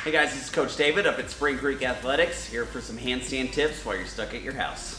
Hey guys, this is Coach David up at Spring Creek Athletics, here for some handstand tips while you're stuck at your house.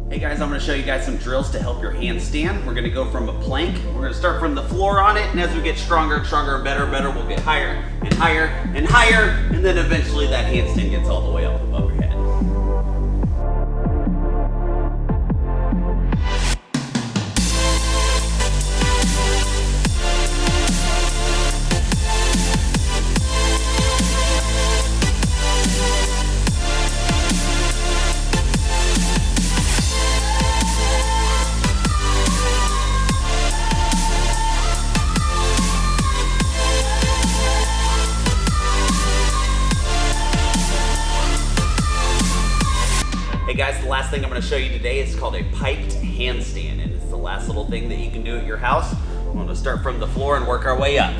Hey guys, I'm going to show you guys some drills to help your handstand. We're going to go from a plank. We're going to start from the floor on it, and as we get stronger and better, we'll get higher and higher and higher, and then eventually that handstand gets all the way up above your head. Hey guys, the last thing I'm going to show you today is called a piped handstand, and it's the last little thing that you can do at your house. We're going to start from the floor and work our way up.